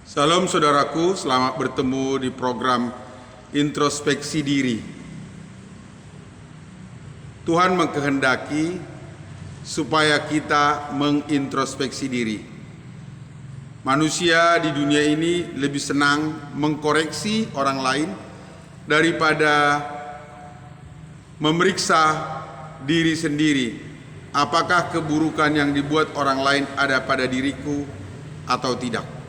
Salam saudaraku, selamat bertemu di program introspeksi diri. Tuhan mengkehendaki supaya kita mengintrospeksi diri. Manusia di dunia ini lebih senang mengkoreksi orang lain daripada memeriksa diri sendiri. Apakah keburukan yang dibuat orang lain ada pada diriku atau tidak?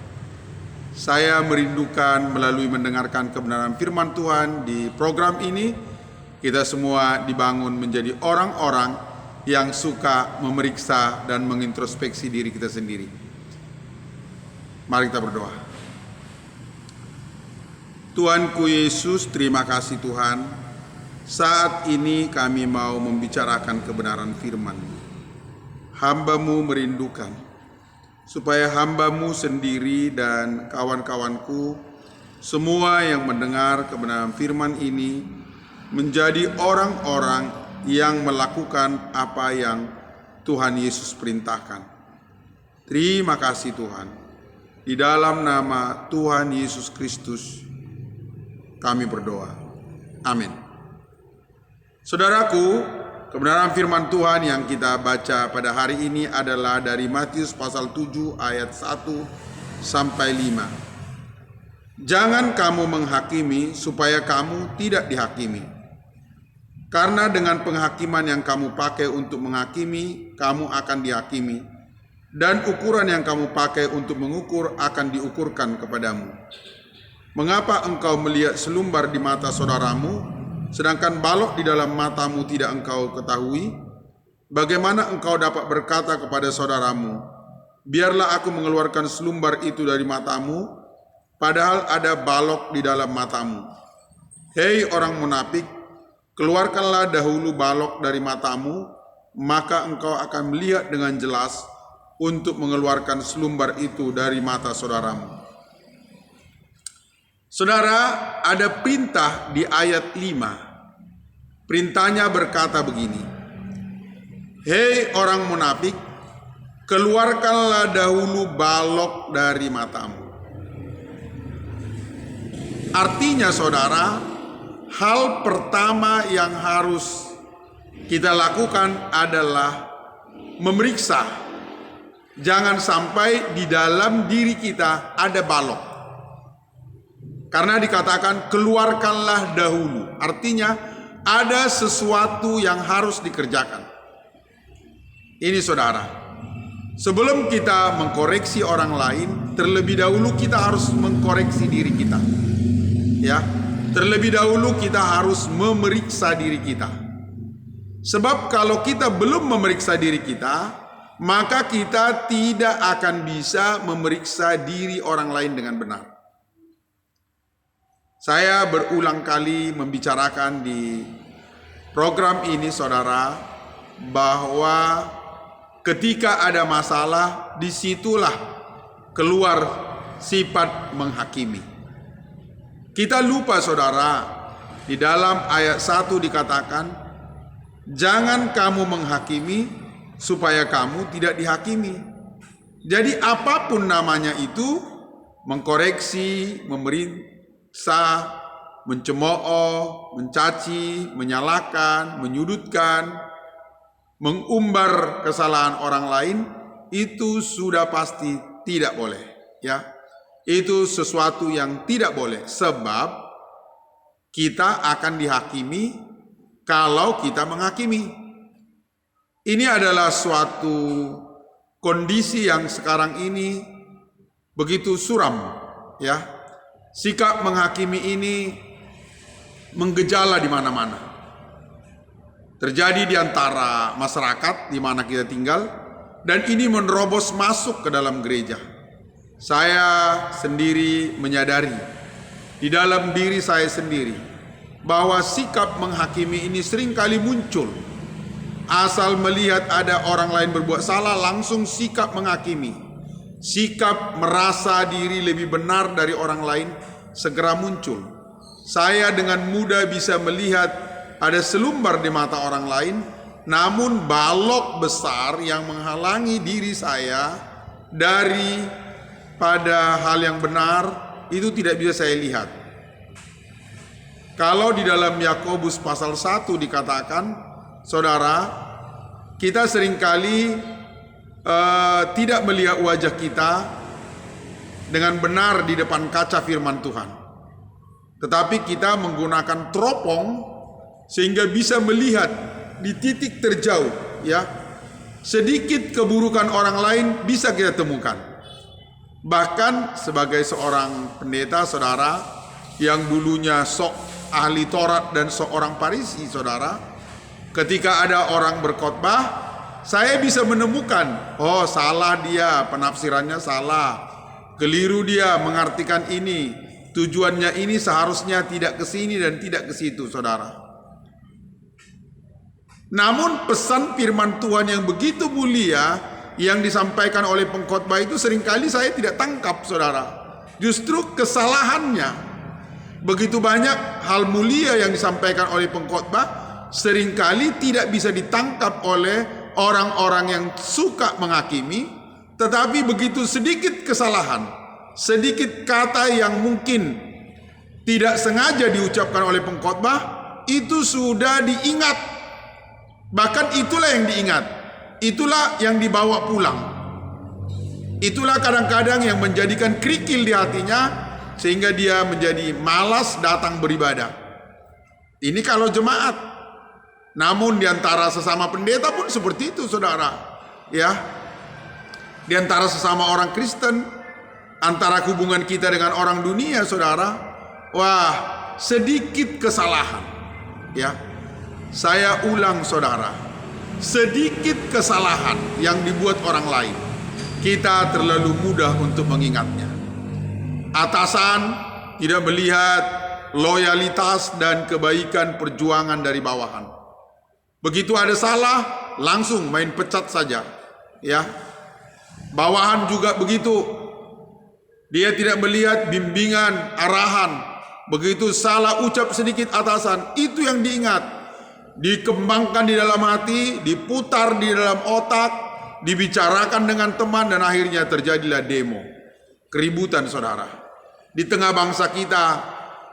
Saya merindukan melalui mendengarkan kebenaran firman Tuhan di program ini, kita semua dibangun menjadi orang-orang yang suka memeriksa dan mengintrospeksi diri kita sendiri. Mari kita berdoa. Tuhanku Yesus, terima kasih Tuhan. Saat ini kami mau membicarakan kebenaran firman. Hamba-Mu merindukan supaya hamba-Mu sendiri dan kawan-kawanku, semua yang mendengar kebenaran firman ini, menjadi orang-orang yang melakukan apa yang Tuhan Yesus perintahkan. Terima kasih Tuhan. Di dalam nama Tuhan Yesus Kristus, kami berdoa. Amin. Saudaraku, kebenaran firman Tuhan yang kita baca pada hari ini adalah dari Matius pasal 7 ayat 1 sampai 5. Jangan kamu menghakimi supaya kamu tidak dihakimi. Karena dengan penghakiman yang kamu pakai untuk menghakimi, kamu akan dihakimi. Dan ukuran yang kamu pakai untuk mengukur akan diukurkan kepadamu. Mengapa engkau melihat selumbar di mata saudaramu, sedangkan balok di dalam matamu tidak engkau ketahui? Bagaimana engkau dapat berkata kepada saudaramu, biarlah aku mengeluarkan selumbar itu dari matamu, padahal ada balok di dalam matamu? Hei orang munafik, keluarkanlah dahulu balok dari matamu, maka engkau akan melihat dengan jelas untuk mengeluarkan selumbar itu dari mata saudaramu. Saudara, ada perintah di ayat 5. Perintahnya berkata begini. Hei orang munafik, keluarkanlah dahulu balok dari matamu. Artinya saudara, hal pertama yang harus kita lakukan adalah memeriksa. Jangan sampai di dalam diri kita ada balok. Karena dikatakan keluarkanlah dahulu. Artinya ada sesuatu yang harus dikerjakan. Ini saudara, sebelum kita mengkoreksi orang lain, terlebih dahulu kita harus mengkoreksi diri kita. Ya, terlebih dahulu kita harus memeriksa diri kita. Sebab kalau kita belum memeriksa diri kita, maka kita tidak akan bisa memeriksa diri orang lain dengan benar. Saya berulang kali membicarakan di program ini saudara, bahwa ketika ada masalah, disitulah keluar sifat menghakimi. Kita lupa saudara, di dalam ayat 1 dikatakan, jangan kamu menghakimi supaya kamu tidak dihakimi. Jadi apapun namanya itu, mengkoreksi, memeriksa, mencemooh, mencaci, menyalahkan, menyudutkan, mengumbar kesalahan orang lain, itu sudah pasti tidak boleh, ya. Itu sesuatu yang tidak boleh, sebab kita akan dihakimi kalau kita menghakimi. Ini adalah suatu kondisi yang sekarang ini begitu suram, ya. Sikap menghakimi ini menggejala di mana-mana. Terjadi di antara masyarakat di mana kita tinggal, dan ini menerobos masuk ke dalam gereja. Saya sendiri menyadari di dalam diri saya sendiri bahwa sikap menghakimi ini seringkali muncul. Asal melihat ada orang lain berbuat salah, langsung sikap menghakimi. Sikap merasa diri lebih benar dari orang lain segera muncul. Saya dengan mudah bisa melihat ada selumbar di mata orang lain, namun balok besar yang menghalangi diri saya dari pada hal yang benar itu tidak bisa saya lihat. Kalau di dalam Yakobus pasal 1 dikatakan, saudara, kita seringkali tidak melihat wajah kita dengan benar di depan kaca firman Tuhan. Tetapi kita menggunakan teropong sehingga bisa melihat di titik terjauh, ya. Sedikit keburukan orang lain bisa kita temukan. Bahkan sebagai seorang pendeta, saudara, yang dulunya sok ahli Taurat dan seorang Farisi, saudara, ketika ada orang berkhotbah, saya bisa menemukan, oh salah dia, penafsirannya salah, keliru dia mengartikan ini, tujuannya ini seharusnya tidak ke sini dan tidak ke situ, saudara. Namun pesan firman Tuhan yang begitu mulia yang disampaikan oleh pengkhotbah itu seringkali saya tidak tangkap, saudara. Justru kesalahannya. Begitu banyak hal mulia yang disampaikan oleh pengkhotbah seringkali tidak bisa ditangkap oleh orang-orang yang suka menghakimi, tetapi begitu sedikit kesalahan, sedikit kata yang mungkin tidak sengaja diucapkan oleh pengkhotbah itu sudah diingat. Bahkan itulah yang diingat, itulah yang dibawa pulang. Itulah kadang-kadang yang menjadikan kerikil di hatinya sehingga dia menjadi malas datang beribadah. Ini kalau jemaat. Namun di antara sesama pendeta pun seperti itu, saudara. Ya. Di antara sesama orang Kristen, antara hubungan kita dengan orang dunia, saudara, wah, sedikit kesalahan, ya. Saya ulang, saudara, sedikit kesalahan yang dibuat orang lain, kita terlalu mudah untuk mengingatnya. Atasan tidak melihat loyalitas dan kebaikan perjuangan dari bawahan. Begitu ada salah, langsung main pecat saja, ya. Bawahan juga begitu. Dia tidak melihat bimbingan, arahan. Begitu salah ucap sedikit atasan, itu yang diingat. Dikembangkan di dalam hati, diputar di dalam otak, dibicarakan dengan teman, dan akhirnya terjadilah demo. Keributan, saudara. Di tengah bangsa kita,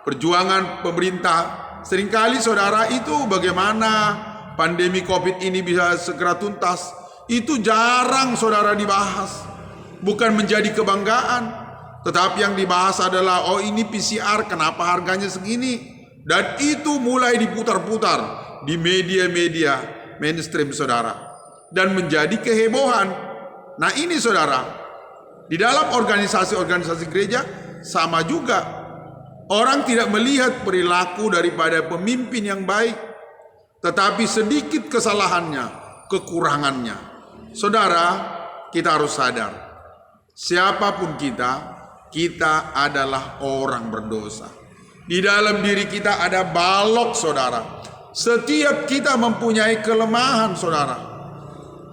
perjuangan pemerintah, seringkali, saudara, itu bagaimana pandemi COVID ini bisa segera tuntas. Itu jarang, saudara, dibahas. Bukan menjadi kebanggaan, tetapi yang dibahas adalah, oh ini PCR, kenapa harganya segini? Dan itu mulai diputar-putar di media-media mainstream, saudara, dan menjadi kehebohan. Nah ini, saudara, di dalam organisasi-organisasi gereja sama juga. Orang tidak melihat perilaku daripada pemimpin yang baik, tetapi sedikit kesalahannya, kekurangannya. Saudara, kita harus sadar, siapapun kita adalah orang berdosa. Di dalam diri kita ada balok, saudara. Setiap kita mempunyai kelemahan, saudara.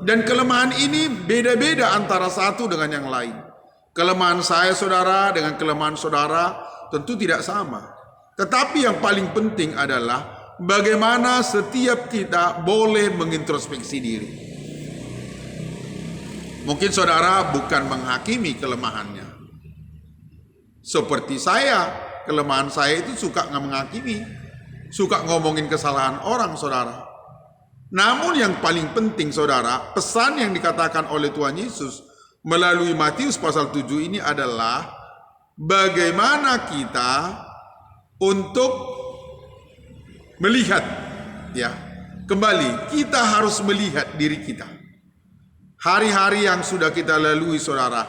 Dan kelemahan ini beda-beda antara satu dengan yang lain. Kelemahan saya, saudara, dengan kelemahan saudara tentu tidak sama. Tetapi yang paling penting adalah bagaimana setiap kita boleh mengintrospeksi diri. Mungkin saudara bukan menghakimi kelemahannya. Seperti saya, kelemahan saya itu suka menghakimi. Suka ngomongin kesalahan orang, saudara. Namun yang paling penting, saudara, pesan yang dikatakan oleh Tuhan Yesus melalui Matius pasal 7 ini adalah bagaimana kita untuk melihat, ya. Kembali, kita harus melihat diri kita. Hari-hari yang sudah kita lalui, saudara,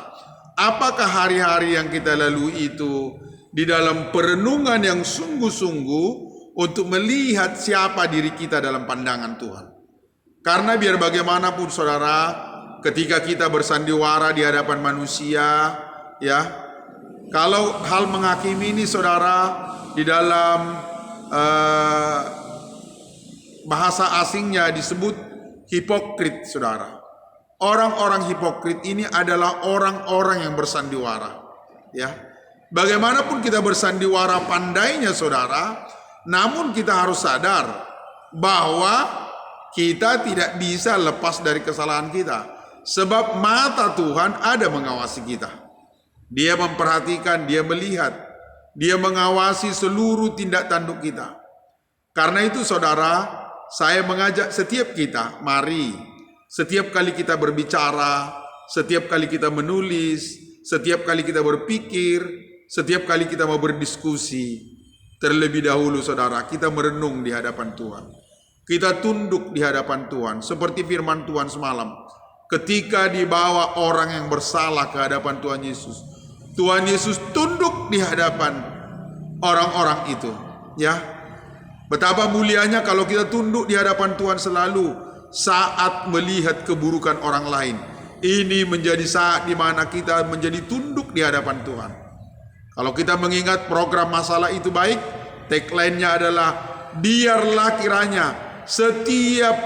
apakah hari-hari yang kita lalui itu di dalam perenungan yang sungguh-sungguh untuk melihat siapa diri kita dalam pandangan Tuhan? Karena biar bagaimanapun, saudara, ketika kita bersandiwara di hadapan manusia, ya, kalau hal menghakimi ini, saudara, di dalam bahasa asingnya disebut hipokrit, saudara. Orang-orang hipokrit ini adalah orang-orang yang bersandiwara, ya. Bagaimanapun kita bersandiwara pandainya, saudara, namun kita harus sadar bahwa kita tidak bisa lepas dari kesalahan kita. Sebab mata Tuhan ada mengawasi kita. Dia memperhatikan, dia melihat, dia mengawasi seluruh tindak tanduk kita. Karena itu saudara, saya mengajak setiap kita, mari setiap kali kita berbicara, setiap kali kita menulis, setiap kali kita berpikir, setiap kali kita mau berdiskusi, terlebih dahulu saudara, kita merenung di hadapan Tuhan. Kita tunduk di hadapan Tuhan, seperti firman Tuhan semalam. Ketika dibawa orang yang bersalah ke hadapan Tuhan Yesus, Tuhan Yesus tunduk di hadapan orang-orang itu. Ya, betapa mulianya kalau kita tunduk di hadapan Tuhan selalu saat melihat keburukan orang lain. Ini menjadi saat di mana kita menjadi tunduk di hadapan Tuhan. Kalau kita mengingat program masalah itu baik, tagline-nya adalah biarlah kiranya setiap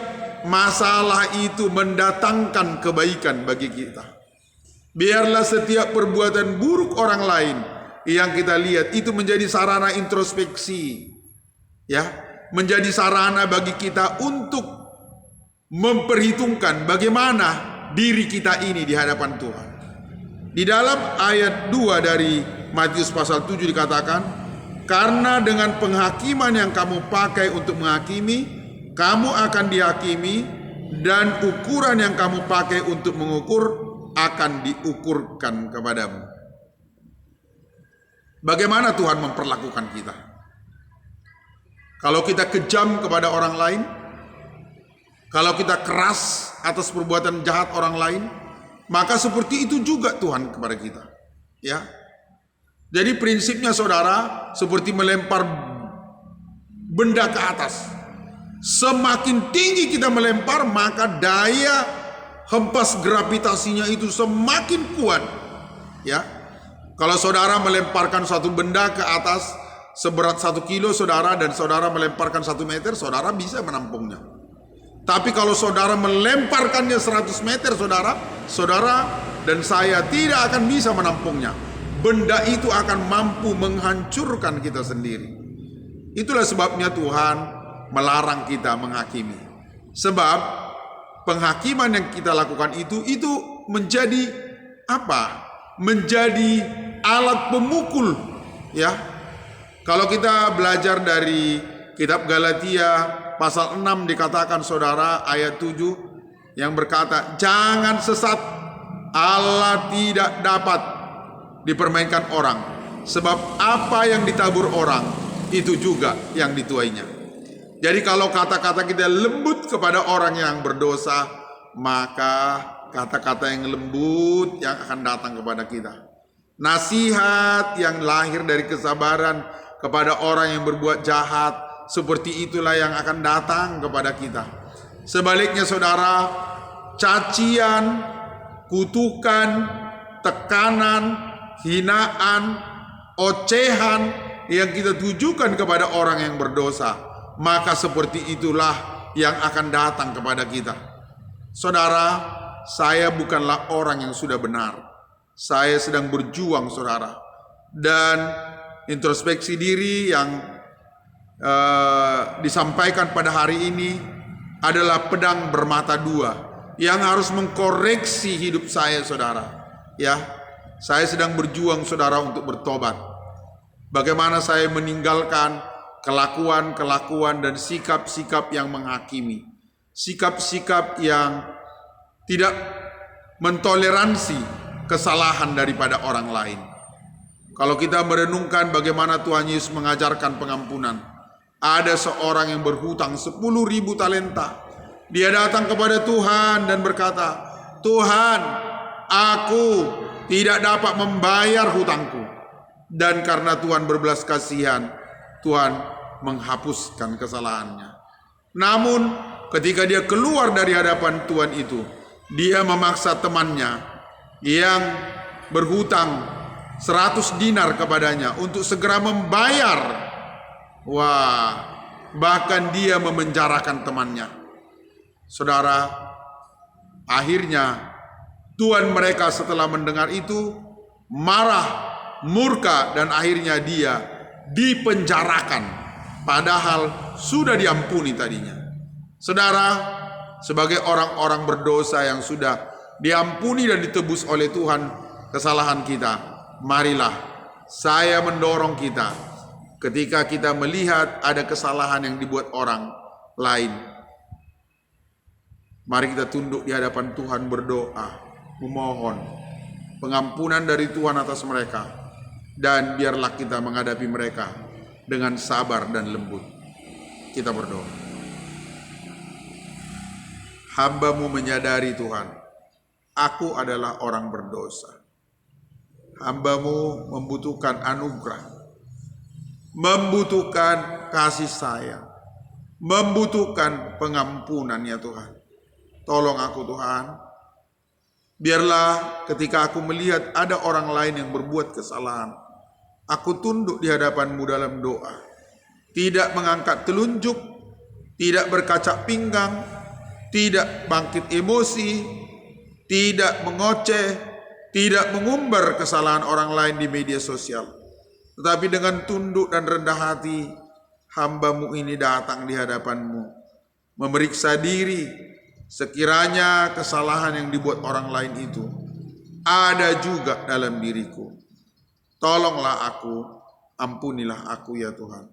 masalah itu mendatangkan kebaikan bagi kita. Biarlah setiap perbuatan buruk orang lain yang kita lihat itu menjadi sarana introspeksi, ya, menjadi sarana bagi kita untuk memperhitungkan bagaimana diri kita ini di hadapan Tuhan. Di dalam ayat 2 dari Matius pasal 7 dikatakan, karena dengan penghakiman yang kamu pakai untuk menghakimi, kamu akan dihakimi, dan ukuran yang kamu pakai untuk mengukur akan diukurkan kepadamu. Bagaimana Tuhan memperlakukan kita? Kalau kita kejam kepada orang lain, kalau kita keras atas perbuatan jahat orang lain, maka seperti itu juga Tuhan kepada kita. Ya. Jadi prinsipnya saudara, seperti melempar benda ke atas. Semakin tinggi kita melempar, maka daya hempas gravitasinya itu semakin kuat. Ya, kalau saudara melemparkan satu benda ke atas seberat 1 kilo saudara, dan saudara melemparkan 1 meter, saudara bisa menampungnya. Tapi kalau saudara melemparkannya 100 meter saudara dan saya tidak akan bisa menampungnya. Benda itu akan mampu menghancurkan kita sendiri. Itulah sebabnya Tuhan melarang kita menghakimi. Sebab penghakiman yang kita lakukan itu menjadi apa? Menjadi alat pemukul, ya. Kalau kita belajar dari kitab Galatia pasal 6 dikatakan saudara, ayat 7 yang berkata, jangan sesat, Allah tidak dapat dipermainkan orang, sebab apa yang ditabur orang itu juga yang dituainya. Jadi kalau kata-kata kita lembut kepada orang yang berdosa, maka kata-kata yang lembut yang akan datang kepada kita. Nasihat yang lahir dari kesabaran kepada orang yang berbuat jahat, seperti itulah yang akan datang kepada kita. Sebaliknya saudara, cacian, kutukan, tekanan, hinaan, ocehan yang kita tujukan kepada orang yang berdosa, maka seperti itulah yang akan datang kepada kita. Saudara, saya bukanlah orang yang sudah benar. Saya sedang berjuang saudara. Dan introspeksi diri yang disampaikan pada hari ini adalah pedang bermata dua yang harus mengkoreksi hidup saya saudara. Ya, saya sedang berjuang saudara untuk bertobat. Bagaimana saya meninggalkan kelakuan-kelakuan dan sikap-sikap yang menghakimi, sikap-sikap yang tidak mentoleransi kesalahan daripada orang lain. Kalau kita merenungkan bagaimana Tuhan Yesus mengajarkan pengampunan, ada seorang yang berhutang 10.000 talenta. Dia datang kepada Tuhan dan berkata, Tuhan, aku tidak dapat membayar hutangku. Dan karena Tuhan berbelas kasihan, Tuhan menghapuskan kesalahannya. Namun ketika dia keluar dari hadapan Tuhan itu, dia memaksa temannya yang berhutang 100 dinar kepadanya untuk segera membayar. Wah, bahkan dia memenjarakan temannya. Saudara, akhirnya Tuhan mereka setelah mendengar itu marah, murka, dan akhirnya dia dipenjarakan, padahal sudah diampuni tadinya. Saudara, sebagai orang-orang berdosa yang sudah diampuni dan ditebus oleh Tuhan kesalahan kita, marilah saya mendorong kita ketika kita melihat ada kesalahan yang dibuat orang lain. Mari kita tunduk di hadapan Tuhan berdoa, memohon pengampunan dari Tuhan atas mereka. Dan biarlah kita menghadapi mereka dengan sabar dan lembut. Kita berdoa. Hamba-Mu menyadari Tuhan, aku adalah orang berdosa. Hamba-Mu membutuhkan anugerah, membutuhkan kasih sayang, membutuhkan pengampunan ya Tuhan. Tolong aku Tuhan. Biarlah ketika aku melihat ada orang lain yang berbuat kesalahan, aku tunduk di hadapan-Mu dalam doa. Tidak mengangkat telunjuk, tidak berkaca pinggang, tidak bangkit emosi, tidak mengoceh, tidak mengumbar kesalahan orang lain di media sosial. Tetapi dengan tunduk dan rendah hati, hamba-Mu ini datang di hadapan-Mu, memeriksa diri. Sekiranya kesalahan yang dibuat orang lain itu ada juga dalam diriku. Tolonglah aku, ampunilah aku ya Tuhan.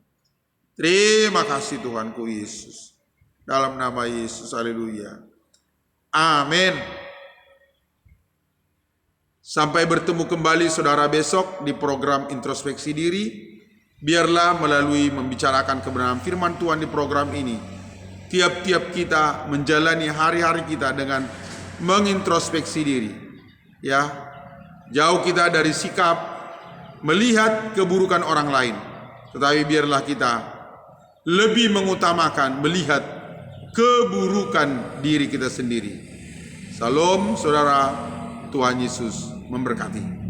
Terima kasih Tuhanku Yesus. Dalam nama Yesus, haleluya. Amin. Sampai bertemu kembali saudara besok di program introspeksi diri. Biarlah melalui membicarakan kebenaran firman Tuhan di program ini, tiap-tiap kita menjalani hari-hari kita dengan mengintrospeksi diri. Ya, jauh kita dari sikap melihat keburukan orang lain, tetapi biarlah kita lebih mengutamakan melihat keburukan diri kita sendiri. Salam saudara, Tuhan Yesus memberkati.